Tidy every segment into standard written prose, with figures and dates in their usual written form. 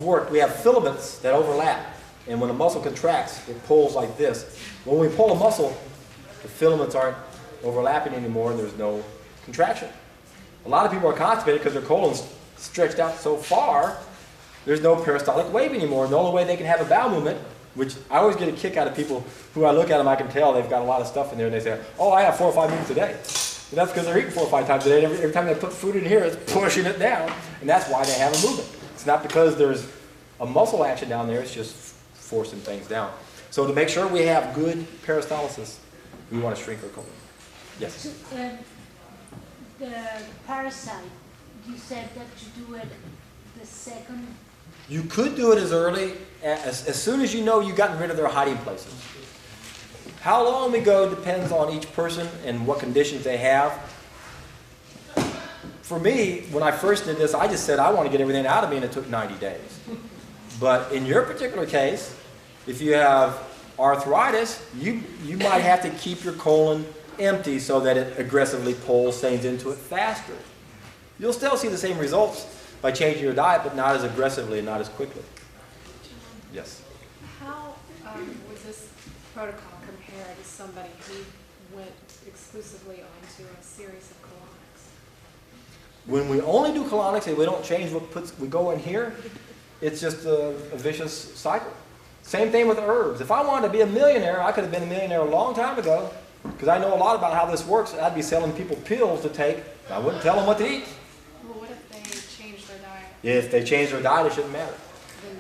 work, we have filaments that overlap, and when a muscle contracts, it pulls like this. When we pull a muscle, the filaments aren't overlapping anymore, and there's no contraction. A lot of people are constipated because their colon's stretched out so far, there's no peristaltic wave anymore. And the only way they can have a bowel movement, which I always get a kick out of people who I look at them, I can tell they've got a lot of stuff in there, and they say, oh, I have 4 or 5 movements a day. And that's because they're eating 4 or 5 times a day, and every time they put food in here, it's pushing it down, and that's why they have a movement. It's not because there's a muscle action down there, it's just forcing things down. So to make sure we have good peristalsis, we want to shrink our colon. Yes? So, the parasite, you said that you do it the second? You could do it as early, as soon as you know you've gotten rid of their hiding places. How long we go depends on each person and what conditions they have. For me, when I first did this, I just said I want to get everything out of me, and it took 90 days. But in your particular case, if you have arthritis, you might have to keep your colon empty so that it aggressively pulls things into it faster. You'll still see the same results by changing your diet, but not as aggressively and not as quickly. Yes? How was this protocol compared to somebody who went exclusively onto a series of colonics? When we only do colonics and we don't change what we go in here, it's just a vicious cycle. Same thing with herbs. If I wanted to be a millionaire, I could have been a millionaire a long time ago, because I know a lot about how this works. I'd be selling people pills to take. I wouldn't tell them what to eat. Well, what if they change their diet? If they change their diet, it shouldn't matter.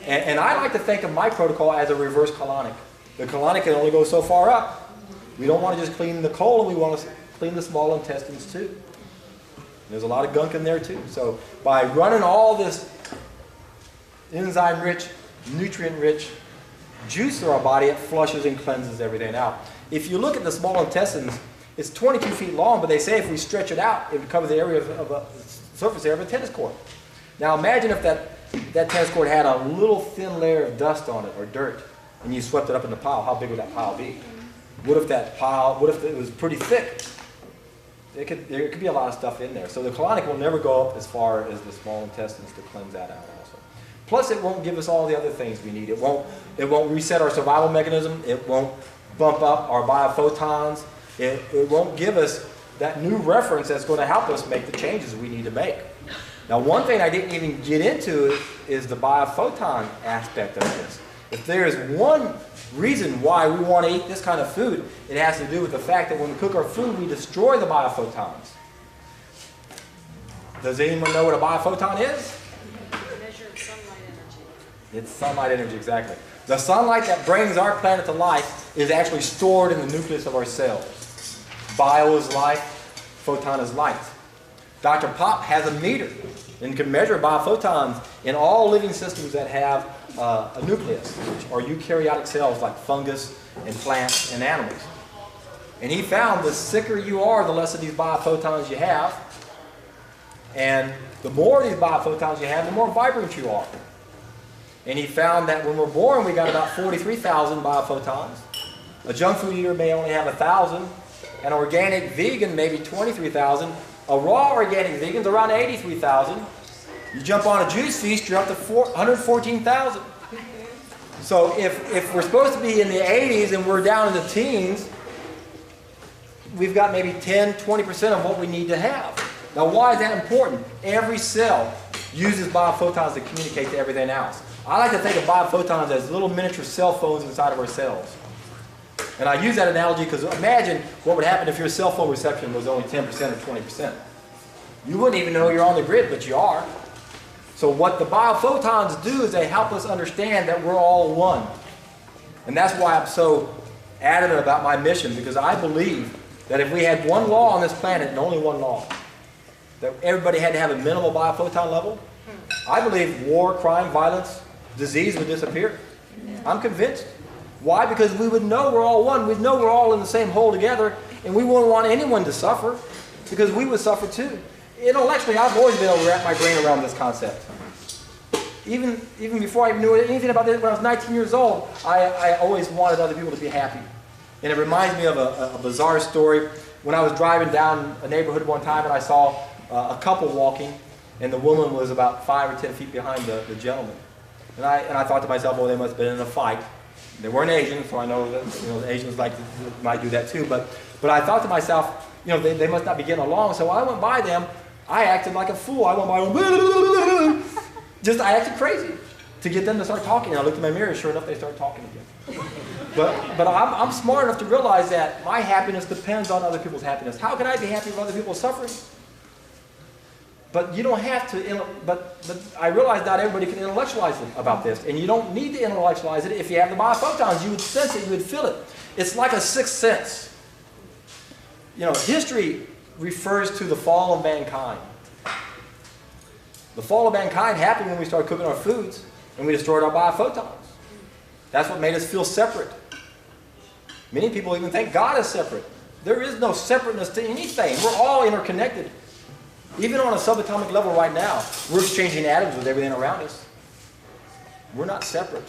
And I like to think of my protocol as a reverse colonic. The colonic can only go so far up. We don't want to just clean the colon, we want to clean the small intestines too. There's a lot of gunk in there too. So by running all this enzyme-rich, nutrient-rich juice through our body, it flushes and cleanses everything out. If you look at the small intestines, it's 22 feet long, but they say if we stretch it out, it would cover the area of a surface area of a tennis court. Now imagine if that tennis court had a little thin layer of dust on it, or dirt, and you swept it up in the pile. How big would that pile be? What if it was pretty thick? There could be a lot of stuff in there. So the colonic will never go up as far as the small intestines to cleanse that out also. Plus, it won't give us all the other things we need. It won't reset our survival mechanism. It won't bump up our biophotons. It won't give us that new reference that's going to help us make the changes we need to make. Now, one thing I didn't even get into is the biophoton aspect of this. If there is one reason why we want to eat this kind of food, it has to do with the fact that when we cook our food, we destroy the biophotons. Does anyone know what a biophoton is? Measure of sunlight energy. It's sunlight energy, exactly. The sunlight that brings our planet to life is actually stored in the nucleus of our cells. Bio is life, photon is light. Dr. Pop has a meter and can measure biophotons in all living systems that have a nucleus, which are eukaryotic cells like fungus and plants and animals. And he found the sicker you are, the less of these biophotons you have. And the more of these biophotons you have, the more vibrant you are. And he found that when we're born, we got about 43,000 biophotons. A junk food eater may only have 1,000. An organic vegan, maybe 23,000. A raw organic vegan's around 83,000. You jump on a juice feast, you're up to 114,000. So if we're supposed to be in the 80s and we're down in the teens, we've got maybe 10, 20% of what we need to have. Now, why is that important? Every cell uses biophotons to communicate to everything else. I like to think of biophotons as little miniature cell phones inside of our cells. And I use that analogy because imagine what would happen if your cell phone reception was only 10% or 20%. You wouldn't even know you're on the grid, but you are. So what the biophotons do is they help us understand that we're all one. And that's why I'm so adamant about my mission, because I believe that if we had one law on this planet, and only one law, that everybody had to have a minimal biophoton level, I believe war, crime, violence, disease would disappear. I'm convinced. Why? Because we would know we're all one. We'd know we're all in the same hole together, and we wouldn't want anyone to suffer, because we would suffer too. Intellectually, I've always been able to wrap my brain around this concept. Even before I knew anything about this, when I was 19 years old, I always wanted other people to be happy. And it reminds me of a bizarre story. When I was driving down a neighborhood one time and I saw a couple walking, and the woman was about 5 or 10 feet behind the gentleman. And I thought to myself, well, they must have been in a fight. They weren't Asian, so I know that Asians might do that too. But I thought to myself, they must not be getting along. So I went by them. I acted like a fool. I went by them. I acted crazy to get them to start talking. I looked in my mirror. Sure enough, they started talking again. But I'm smart enough to realize that my happiness depends on other people's happiness. How can I be happy with other people's suffering? But you don't have to, but I realize not everybody can intellectualize about this. And you don't need to intellectualize it. If you have the biophotons, you would sense it, you would feel it. It's like a sixth sense. History refers to the fall of mankind. The fall of mankind happened when we started cooking our foods and we destroyed our biophotons. That's what made us feel separate. Many people even think God is separate. There is no separateness to anything. We're all interconnected. Even on a subatomic level right now, we're exchanging atoms with everything around us. We're not separate.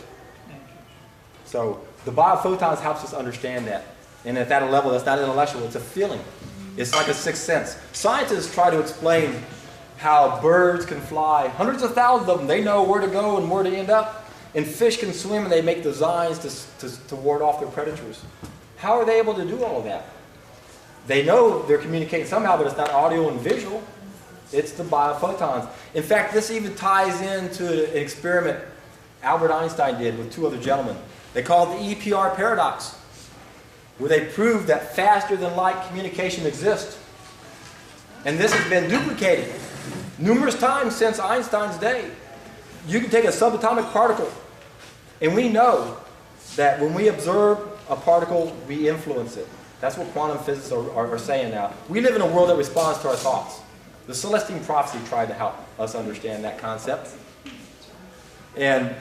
So the biophotons helps us understand that. And at that level, that's not intellectual, it's a feeling. It's like a sixth sense. Scientists try to explain how birds can fly. Hundreds of thousands of them, they know where to go and where to end up. And fish can swim and they make designs to ward off their predators. How are they able to do all of that? They know they're communicating somehow, but it's not audio and visual. It's the biophotons. In fact, this even ties into an experiment Albert Einstein did with two other gentlemen. They call it the EPR paradox, where they proved that faster than light communication exists. And this has been duplicated numerous times since Einstein's day. You can take a subatomic particle, and we know that when we observe a particle, we influence it. That's what quantum physicists are saying now. We live in a world that responds to our thoughts. The Celestine Prophecy tried to help us understand that concept. And